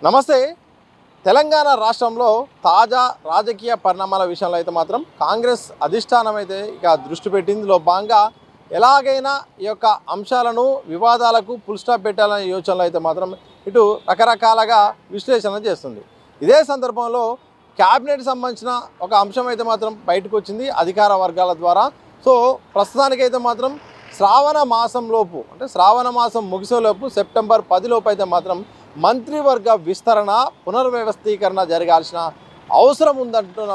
నమస్తే. తెలంగాణ రాష్ట్రంలో తాజా రాజకీయ పరిణామాల విషయంలో అయితే మాత్రం కాంగ్రెస్ అధిష్టానం అయితే ఇక దృష్టి పెట్టింది. ఇందులో భాగంగా ఎలాగైనా ఈ యొక్క అంశాలను వివాదాలకు ఫుల్ స్టాప్ పెట్టాలనే యోచనలో అయితే మాత్రం ఇటు రకరకాలుగా విశ్లేషణ చేస్తుంది. ఇదే సందర్భంలో క్యాబినెట్ సంబంధించిన ఒక అంశం అయితే మాత్రం బయటకు వచ్చింది అధికార వర్గాల ద్వారా. సో ప్రస్తుతానికైతే మాత్రం శ్రావణ మాసంలోపు అంటే శ్రావణ మాసం ముగిసేలోపు సెప్టెంబర్ 10 లోపు అయితే మాత్రం మంత్రివర్గ విస్తరణ పునర్వ్యవస్థీకరణ జరగాల్సిన అవసరం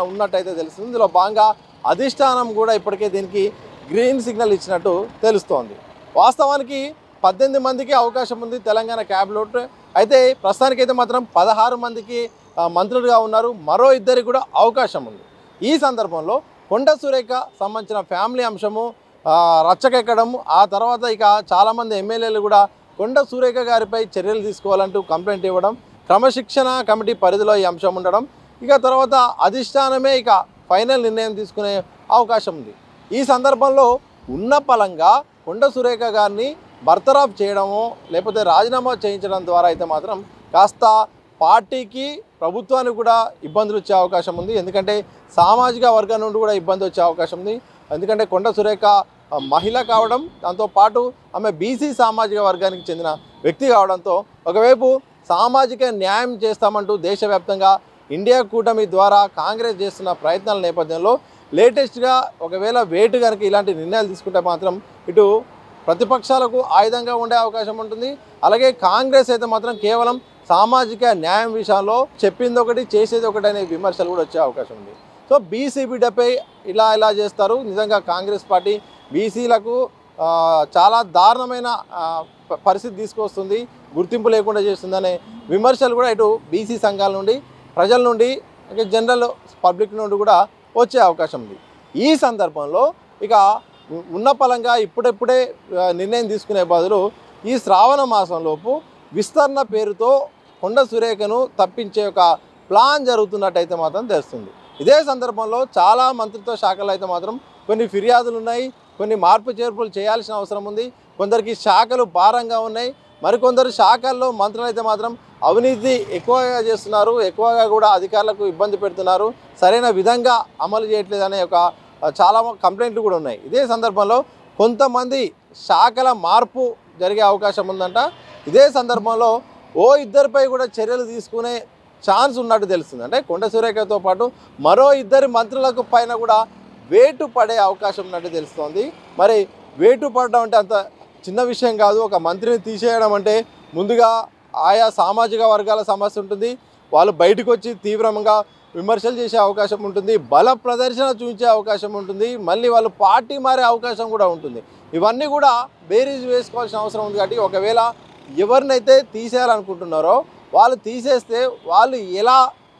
ఉన్నట్టయితే తెలుస్తుంది. ఇందులో భాగంగా అధిష్టానం కూడా ఇప్పటికే దీనికి గ్రీన్ సిగ్నల్ ఇచ్చినట్టు తెలుస్తోంది. వాస్తవానికి 18 మందికి అవకాశం ఉంది తెలంగాణ క్యాబినెట్. అయితే ప్రస్తుతానికైతే మాత్రం 16 మందికి మంత్రులుగా ఉన్నారు. మరో 2 కూడా అవకాశం ఉంది. ఈ సందర్భంలో కొండ సురేఖ సంబంధించిన ఫ్యామిలీ అంశము రచ్చకెక్కడం, ఆ తర్వాత ఇక చాలామంది ఎమ్మెల్యేలు కూడా కొండ సురేఖ గారిపై చర్యలు తీసుకోవాలంటూ కంప్లైంట్ ఇవ్వడం, క్రమశిక్షణ కమిటీ పరిధిలో ఈ అంశం ఉండడం, ఇక తర్వాత అధిష్టానమే ఇక ఫైనల్ నిర్ణయం తీసుకునే అవకాశం ఉంది. ఈ సందర్భంలో ఉన్న పలంగా కొండ సురేఖ గారిని బర్తరాఫ్ చేయడమో లేకపోతే రాజీనామా చేయించడం ద్వారా అయితే మాత్రం కాస్త పార్టీకి ప్రభుత్వానికి కూడా ఇబ్బందులు వచ్చే అవకాశం ఉంది. ఎందుకంటే సామాజిక వర్గం నుండి కూడా ఇబ్బంది వచ్చే అవకాశం ఉంది. ఎందుకంటే కొండ సురేఖ మహిళ కావడం, దాంతోపాటు ఆమె బీసీ సామాజిక వర్గానికి చెందిన వ్యక్తి కావడంతో ఒకవైపు సామాజిక న్యాయం చేస్తామంటూ దేశవ్యాప్తంగా ఇండియా కూటమి ద్వారా కాంగ్రెస్ చేస్తున్న ప్రయత్నాల నేపథ్యంలో లేటెస్ట్గా ఒకవేళ వేటు కనుక ఇలాంటి నిర్ణయాలు తీసుకుంటే మాత్రం ఇటు ప్రతిపక్షాలకు ఆయుధంగా ఉండే అవకాశం ఉంటుంది. అలాగే కాంగ్రెస్ అయితే మాత్రం కేవలం సామాజిక న్యాయం విషయంలో చెప్పింది ఒకటి చేసేది ఒకటి అనే విమర్శలు కూడా వచ్చే అవకాశం ఉంది. సో బీసీ బిడ్డపై ఇలా చేస్తారు. నిజంగా కాంగ్రెస్ పార్టీ బీసీలకు చాలా దారుణమైన పరిస్థితి తీసుకొస్తుంది, గుర్తింపు లేకుండా చేస్తుందనే విమర్శలు కూడా ఇటు బీసీ సంఘాల నుండి, ప్రజల నుండి, జనరల్ పబ్లిక్ నుండి కూడా వచ్చే అవకాశం ఉంది. ఈ సందర్భంలో ఇక ఉన్న పలంగా ఇప్పుడెప్పుడే నిర్ణయం తీసుకునే బదులు ఈ శ్రావణ మాసంలోపు విస్తరణ పేరుతో కొండ సురేఖను తప్పించే ఒక ప్లాన్ జరుగుతున్నట్టయితే మాత్రం తెలుస్తుంది. ఇదే సందర్భంలో చాలా మంత్రిత్వ శాఖలు అయితే మాత్రం కొన్ని ఫిర్యాదులు ఉన్నాయి, కొన్ని మార్పు చేర్పులు చేయాల్సిన అవసరం ఉంది. కొందరికి శాఖలు భారంగా ఉన్నాయి, మరికొందరు శాఖల్లో మంత్రులు అయితే మాత్రం అవినీతి ఎక్కువగా చేస్తున్నారు, ఎక్కువగా కూడా అధికారులకు ఇబ్బంది పెడుతున్నారు, సరైన విధంగా అమలు చేయట్లేదు అనే ఒక చాలా కంప్లైంట్లు కూడా ఉన్నాయి. ఇదే సందర్భంలో కొంతమంది శాఖల మార్పు జరిగే అవకాశం ఉందంట. ఇదే సందర్భంలో 2 కూడా చర్యలు తీసుకునే ఛాన్స్ ఉన్నట్టు తెలుస్తుంది. అంటే కొండ సురేఖతో పాటు మరో 2 మంత్రులకు పైన కూడా వేటు పడే అవకాశం ఉన్నట్టు తెలుస్తోంది. మరి వేటు పడడం అంటే అంత చిన్న విషయం కాదు. ఒక మంత్రిని తీసేయడం అంటే ముందుగా ఆయా సామాజిక వర్గాల సమస్య ఉంటుంది, వాళ్ళు బయటకు వచ్చి తీవ్రంగా విమర్శలు చేసే అవకాశం ఉంటుంది, బల ప్రదర్శన చూపించే అవకాశం ఉంటుంది, మళ్ళీ వాళ్ళు పార్టీ మారే అవకాశం కూడా ఉంటుంది. ఇవన్నీ కూడా బేరీజ్ వేసుకోవాల్సిన అవసరం ఉంది. కాబట్టి ఒకవేళ ఎవరినైతే తీసేయాలనుకుంటున్నారో వాళ్ళు తీసేస్తే వాళ్ళు ఎలా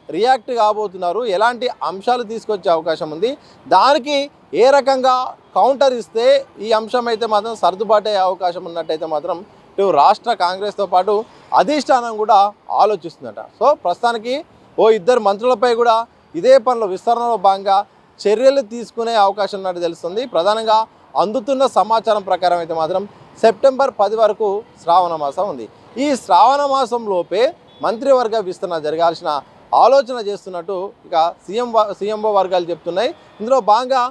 రియాక్ట్ కాబోతున్నారు, ఎలాంటి అంశాలు తీసుకొచ్చే అవకాశం ఉంది, దానికి ఏ రకంగా కౌంటర్ ఇస్తే ఈ అంశం అయితే మాత్రం సర్దుబాటు అయ్యే అవకాశం ఉన్నట్టయితే మాత్రం ఇటు రాష్ట్ర కాంగ్రెస్తో పాటు అధిష్టానం కూడా ఆలోచిస్తుందట. సో ప్రస్తుతానికి 2 మంత్రులపై కూడా ఇదే పనుల విస్తరణలో భాగంగా చర్యలు తీసుకునే అవకాశం ఉన్నట్టు తెలుస్తుంది. ప్రధానంగా అందుతున్న సమాచారం ప్రకారం అయితే మాత్రం సెప్టెంబర్ 10 వరకు శ్రావణ మాసం ఉంది. ఈ శ్రావణ మాసంలోపే మంత్రివర్గ విస్తరణ జరగాల్సిన ఆలోచన చేస్తున్నట్టు ఇక సీఎంఓ వర్గాలు చెప్తున్నాయి. ఇందులో భాగంగా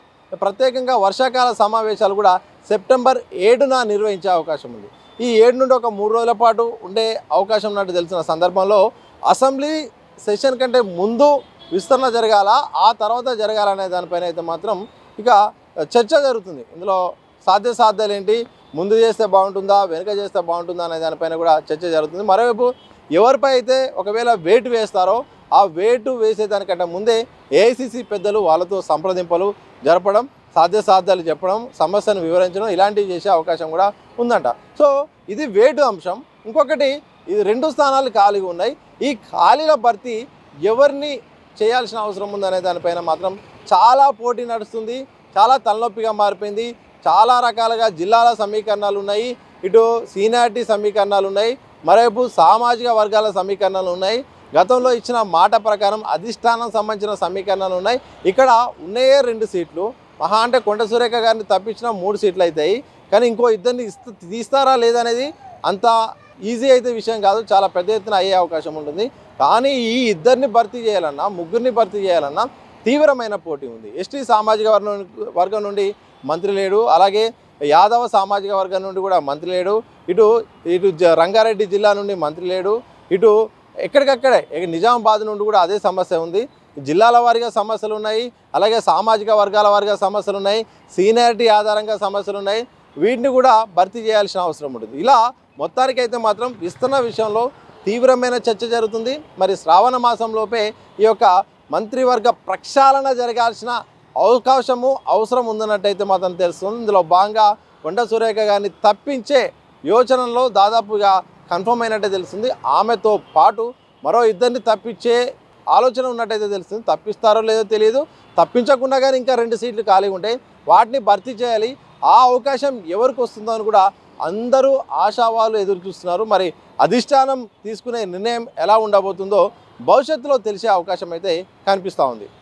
ప్రత్యేకంగా వర్షాకాల సమావేశాలు కూడా సెప్టెంబర్ 7న నిర్వహించే అవకాశం ఉంది. ఈ 7 నుండి ఒక 3 రోజుల పాటు ఉండే అవకాశం ఉన్నట్టు తెలిసిన సందర్భంలో అసెంబ్లీ సెషన్ కంటే ముందు విస్తరణ జరగాల, ఆ తర్వాత జరగాలనే దానిపైన అయితే మాత్రం ఇక చర్చ జరుగుతుంది. ఇందులో సాధ్యాలు ఏంటి, ముందు చేస్తే బాగుంటుందా, వెనుక చేస్తే బాగుంటుందా అనే దానిపైన కూడా చర్చ జరుగుతుంది. మరోవైపు ఎవరిపై అయితే ఒకవేళ వేటు వేస్తారో ఆ వేటు వేసేదానికంటే ముందే ఏఐసిసి పెద్దలు వాళ్ళతో సంప్రదింపులు జరపడం, సాధ్యాలు చెప్పడం, సమస్యను వివరించడం ఇలాంటివి చేసే అవకాశం కూడా ఉందంట. సో ఇది వేటు అంశం. ఇంకొకటి, ఇది 2 స్థానాలు ఖాళీగా ఉన్నాయి. ఈ ఖాళీల భర్తీ ఎవరిని చేయాల్సిన అవసరం ఉందనే దానిపైన మాత్రం చాలా పోటీ నడుస్తుంది, చాలా తలనొప్పిగా మారిపోయింది. చాలా రకాలుగా జిల్లాల సమీకరణాలు ఉన్నాయి, ఇటు సీనియారిటీ సమీకరణాలు ఉన్నాయి, మరోవైపు సామాజిక వర్గాల సమీకరణాలు ఉన్నాయి, గతంలో ఇచ్చిన మాట ప్రకారం అధిష్టానం సంబంధించిన సమీకరణాలు ఉన్నాయి. ఇక్కడ ఉన్నాయే 2 సీట్లు, మహా అంటే కొండ సురేఖ గారిని తప్పించిన 3 సీట్లు అవుతాయి. కానీ ఇంకో 2 తీస్తారా లేదనేది అంత ఈజీ అయితే విషయం కాదు, చాలా పెద్ద ఎత్తున అయ్యే అవకాశం ఉంటుంది. కానీ ఈ ఇద్దరిని భర్తీ చేయాలన్నా, ముగ్గురిని భర్తీ చేయాలన్నా తీవ్రమైన పోటీ ఉంది. ఎస్టీ సామాజిక వర్గం నుండి మంత్రి లేడు, అలాగే యాదవ సామాజిక వర్గం నుండి కూడా మంత్రి లేడు, ఇటు ఇటు రంగారెడ్డి జిల్లా నుండి మంత్రి లేడు, ఇటు ఎక్కడికక్కడే నిజామాబాద్ నుండి కూడా అదే సమస్య ఉంది. జిల్లాల వారీగా సమస్యలు ఉన్నాయి, అలాగే సామాజిక వర్గాల వారీగా సమస్యలు ఉన్నాయి, సీనియారిటీ ఆధారంగా సమస్యలు ఉన్నాయి. వీటిని కూడా భర్తీ చేయాల్సిన అవసరం ఉంటుంది. ఇలా మొత్తానికైతే మాత్రం విస్తరణ విషయంలో తీవ్రమైన చర్చ జరుగుతుంది. మరి శ్రావణ మాసంలోపే ఈ యొక్క మంత్రివర్గ ప్రక్షాళన జరగాల్సిన అవసరం ఉందన్నట్టయితే మాత్రం తెలుస్తుంది. ఇందులో భాగంగా కొండ సురేఖ గారిని తప్పించే యోచనలో దాదాపుగా కన్ఫర్మ్ అయినట్టే తెలుస్తుంది. ఆమెతో పాటు మరో ఇద్దరిని తప్పించే ఆలోచన ఉన్నట్టయితే తెలుస్తుంది. తప్పిస్తారో లేదో తెలియదు. తప్పించకుండా కానీ ఇంకా 2 సీట్లు ఖాళీగా ఉంటాయి, వాటిని భర్తీ చేయాలి. ఆ అవకాశం ఎవరికి వస్తుందో అని కూడా అందరూ ఆశావాళ్ళు ఎదురు చూస్తున్నారు. మరి అధిష్టానం తీసుకునే నిర్ణయం ఎలా ఉండబోతుందో భవిష్యత్తులో తెలిసే అవకాశం అయితే కనిపిస్తూ ఉంది.